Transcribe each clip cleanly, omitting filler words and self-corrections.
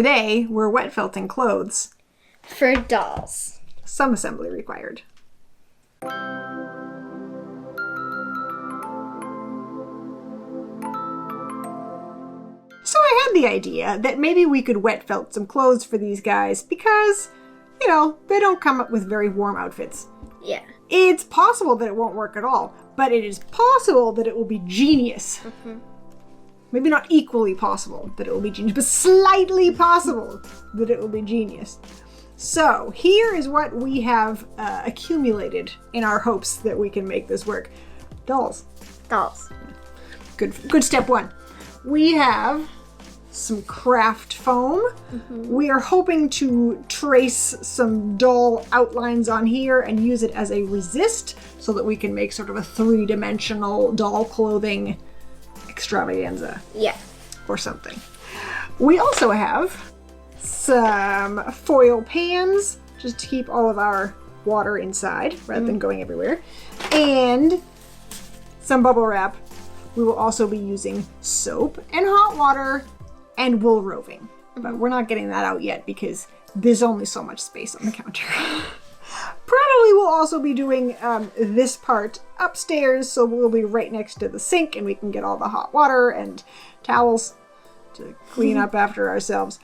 Today, we're wet felting clothes. For dolls. Some assembly required. So I had the idea that maybe we could wet felt some clothes for these guys because, you know, they don't come up with very warm outfits. Yeah. It's possible that it won't work at all, but it is possible that it will be genius. Mm-hmm. Maybe not equally possible that it will be genius, but slightly possible that it will be genius. So here is what we have accumulated in our hopes that we can make this work. Dolls. Dolls. Good step one. We have some craft foam. Mm-hmm. We are hoping to trace some doll outlines on here and use it as a resist so that we can make sort of a three-dimensional doll clothing extravaganza. Yeah. Or something. We also have some foil pans just to keep all of our water inside rather than going everywhere. And some bubble wrap. We will also be using soap and hot water and wool roving. But we're not getting that out yet because there's only so much space on the counter. Probably we'll also be doing this part upstairs, so we'll be right next to the sink and we can get all the hot water and towels to clean up after ourselves.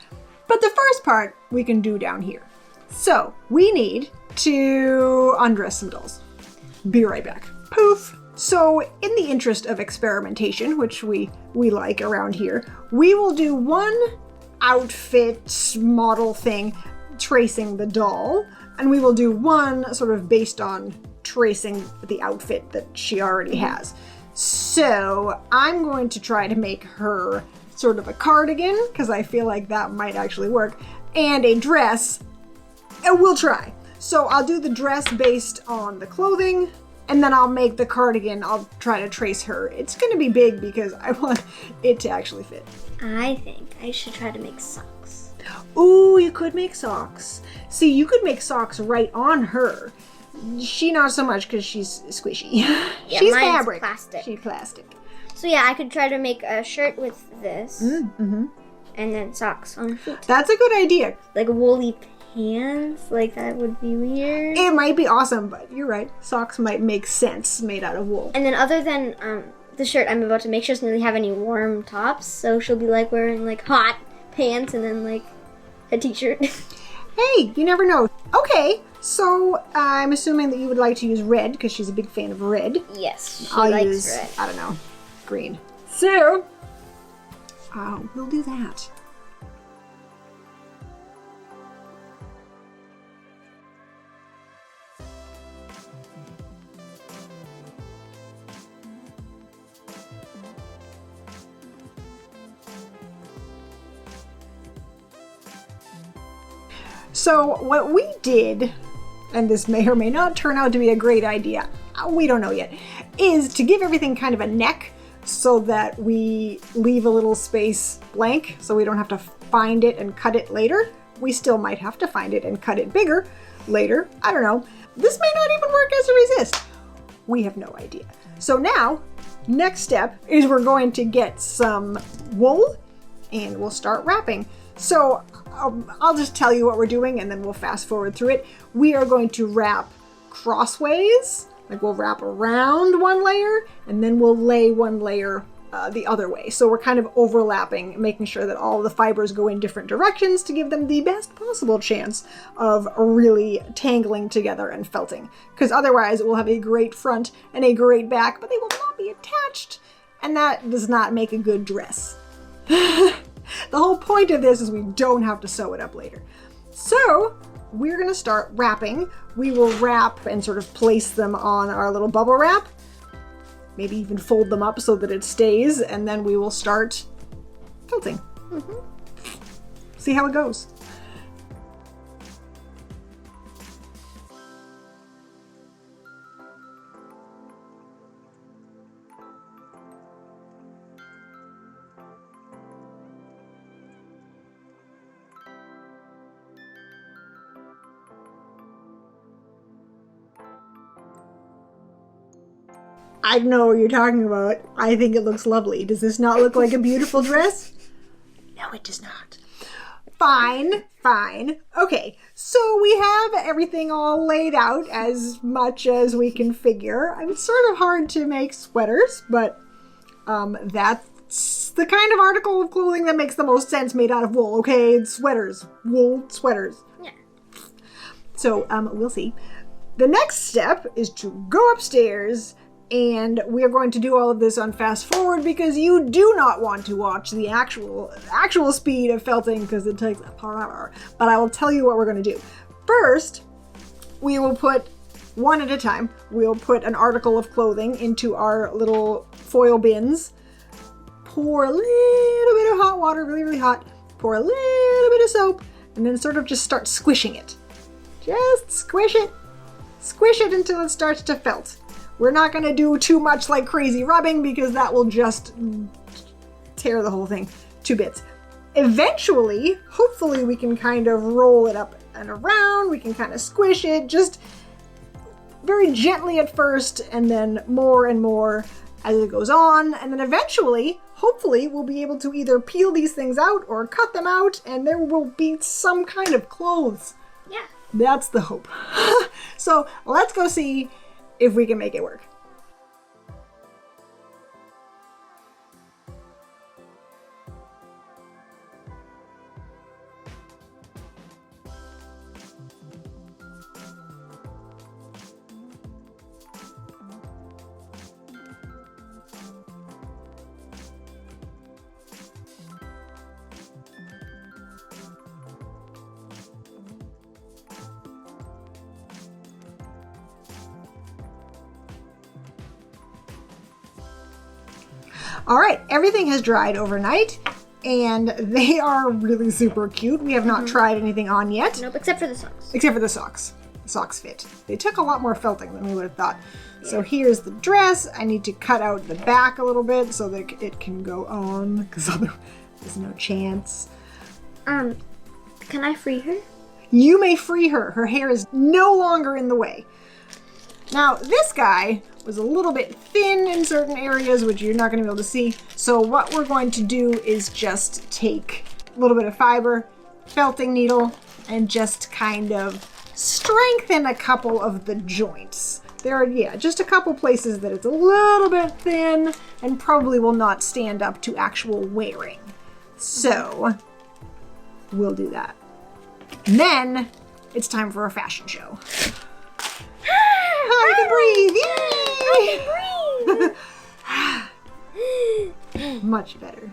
But the first part we can do down here. So we need to undress some dolls. Be right back. Poof. So in the interest of experimentation, which we like around here, we will do one outfit model thing tracing the doll, and we will do one sort of based on tracing the outfit that she already has. So I'm going to try to make her sort of a cardigan, because I feel like that might actually work, and a dress, and we'll try. So I'll do the dress based on the clothing, and then I'll make the cardigan, I'll try to trace her. It's going to be big because I want it to actually fit. I think I should try to make socks. Ooh, you could make socks. See, you could make socks right on her. She not so much because she's squishy. Yeah, she's mine's fabric. plastic. She's plastic. So yeah, I could try to make a shirt with this. Mm-hmm. And then socks on the feet. That's a good idea. Like woolly pants? Like that would be weird. It might be awesome, but you're right. Socks might make sense made out of wool. And then other than the shirt I'm about to make, she doesn't really have any warm tops, so she'll be like wearing like hot pants and then like a t-shirt. Hey, you never know. Okay, so I'm assuming that you would like to use red because she's a big fan of red. Yes, she I'll likes use, red. I don't know, green. So, we'll do that. So what we did, and this may or may not turn out to be a great idea, we don't know yet, is to give everything kind of a neck so that we leave a little space blank so we don't have to find it and cut it later. We still might have to find it and cut it bigger later. I don't know. This may not even work as a resist. We have no idea. So now, next step is we're going to get some wool and we'll start wrapping. So I'll just tell you what we're doing and then we'll fast forward through it. We are going to wrap crossways, like we'll wrap around one layer and then we'll lay one layer the other way. So we're kind of overlapping, making sure that all the fibers go in different directions to give them the best possible chance of really tangling together and felting. Because otherwise we'll have a great front and a great back, but they will not be attached. And that does not make a good dress. The whole point of this is we don't have to sew it up later. So we're going to start wrapping. We will wrap and sort of place them on our little bubble wrap. Maybe even fold them up so that it stays, and then we will start felting. See how it goes. I know what you're talking about. I think it looks lovely. Does this not look like a beautiful dress? No, it does not. Fine. Okay, so we have everything all laid out as much as we can figure. It's sort of hard to make sweaters, but that's the kind of article of clothing that makes the most sense made out of wool, okay? It's sweaters. Wool sweaters. Yeah. So, we'll see. The next step is to go upstairs, and we're going to do all of this on fast forward because you do not want to watch the actual speed of felting because it takes forever. But I will tell you what we're going to do. First, we will put one at a time. We'll put an article of clothing into our little foil bins. Pour a little bit of hot water, really, really hot. Pour a little bit of soap, and then sort of just start squishing it. Just squish it. Squish it until it starts to felt. We're not going to do too much like crazy rubbing because that will just tear the whole thing to bits. Eventually, hopefully we can kind of roll it up and around. We can kind of squish it just very gently at first and then more and more as it goes on. And then eventually, hopefully, we'll be able to either peel these things out or cut them out and there will be some kind of clothes. Yeah. That's the hope. So let's go see if we can make it work. All right, everything has dried overnight, and they are really super cute. We have not tried anything on yet. Nope, except for the socks. Except for the socks. The socks fit. They took a lot more felting than we would have thought. Yeah. So here's the dress. I need to cut out the back a little bit so that it can go on, because otherwise there's no chance. Can I free her? You may free her. Her hair is no longer in the way. Now, this guy was a little bit thin in certain areas, which you're not going to be able to see. So what we're going to do is just take a little bit of fiber, felting needle, and just kind of strengthen a couple of the joints. There are, just a couple places that it's a little bit thin and probably will not stand up to actual wearing. So we'll do that. And then it's time for a fashion show. I can breathe! Yay! I can breathe! Much better.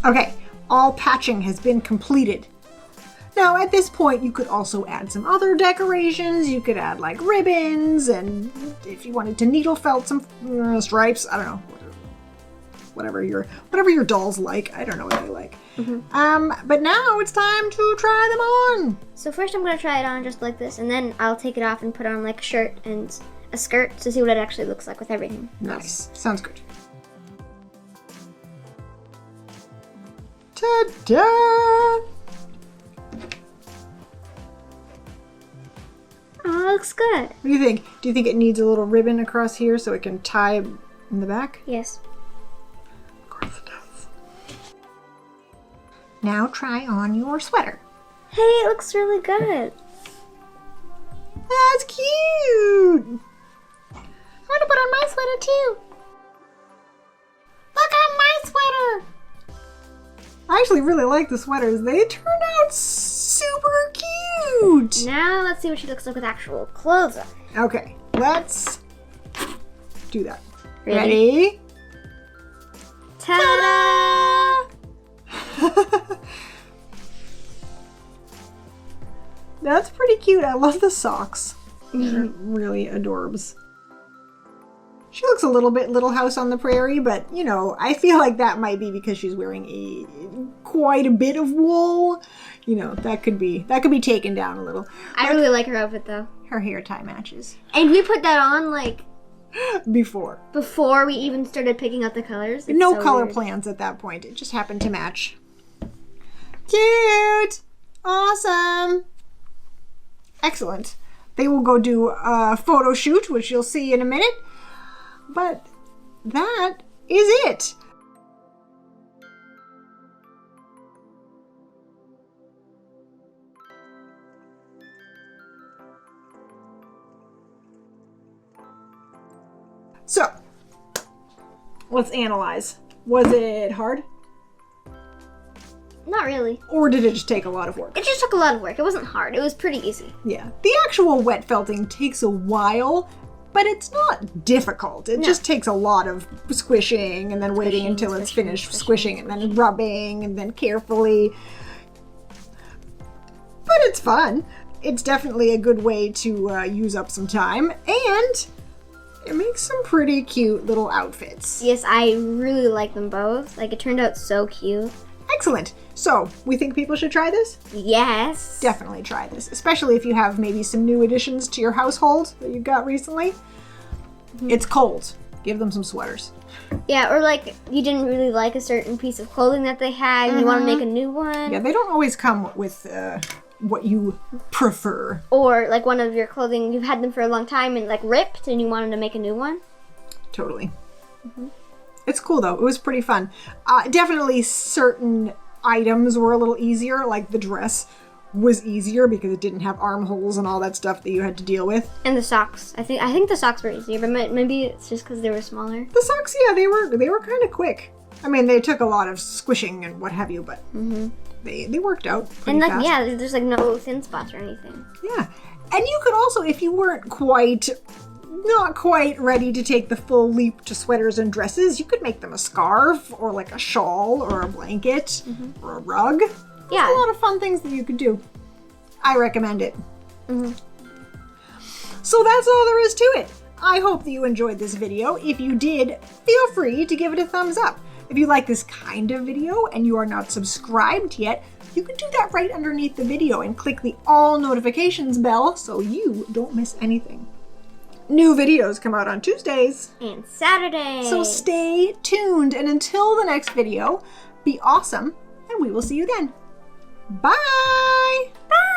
Okay, all patching has been completed. Now, at this point, you could also add some other decorations. You could add, like, ribbons, and if you wanted to needle felt some stripes, I don't know. Whatever your dolls like. I don't know what they like. Mm-hmm. But now it's time to try them on. So first I'm going to try it on just like this, and then I'll take it off and put on like a shirt and a skirt to see what it actually looks like with everything. Nice. Sounds good. Ta-da! Oh, it looks good. What do you think? Do you think it needs a little ribbon across here so it can tie in the back? Yes. Of course it does. Now try on your sweater. Hey, it looks really good. That's cute! I want to put on my sweater too. Look at my sweater! I actually really like the sweaters. They turn out super cute! Now let's see what she looks like with actual clothes on. Okay, let's do that. Ready? Ta-da! That's pretty cute. I love the socks. They're really adorbs. She looks a little bit Little House on the Prairie, but, you know, I feel like that might be because she's wearing quite a bit of wool. You know, that could be taken down a little. I really like her outfit, though. Her hair tie matches. And we put that on, like... Before we even started picking out the colors. It's no so color weird. plans at that point. It just happened to match. Cute! Awesome! Excellent. They will go do a photo shoot, which you'll see in a minute. But that is it. So, let's analyze. Was it hard? Not really. Or did it just take a lot of work? It just took a lot of work. It wasn't hard. It was pretty easy. Yeah. The actual wet felting takes a while, but it's not difficult. It just takes a lot of squishing and then waiting until it's finished squishing and then rubbing and then carefully. But it's fun. It's definitely a good way to use up some time, and it makes some pretty cute little outfits. Yes, I really like them both. Like, it turned out so cute. Excellent. So, we think people should try this? Yes. Definitely try this, especially if you have maybe some new additions to your household that you've got recently. Mm-hmm. It's cold. Give them some sweaters. Yeah, or like you didn't really like a certain piece of clothing that they had and you want to make a new one. Yeah, they don't always come with what you prefer. Or like one of your clothing, you've had them for a long time and like ripped and you wanted to make a new one. Totally. Mm-hmm. It's cool though. It was pretty fun. Definitely certain items were a little easier, like the dress was easier because it didn't have armholes and all that stuff that you had to deal with. And the socks. I think the socks were easier, but maybe it's just because they were smaller. The socks, yeah, they were kind of quick. I mean, they took a lot of squishing and what have you, but they worked out pretty fast. And yeah, there's like no thin spots or anything. Yeah. And you could also, if you weren't not quite ready to take the full leap to sweaters and dresses, you could make them a scarf or like a shawl or a blanket or a rug. Yeah. There's a lot of fun things that you could do. I recommend it. So that's all there is to it. I hope that you enjoyed this video. If you did, feel free to give it a thumbs up. If you like this kind of video and you are not subscribed yet, you can do that right underneath the video and click the all notifications bell so you don't miss anything. New videos come out on Tuesdays and Saturdays. So stay tuned, and until the next video, be awesome, and we will see you then. Bye! Bye!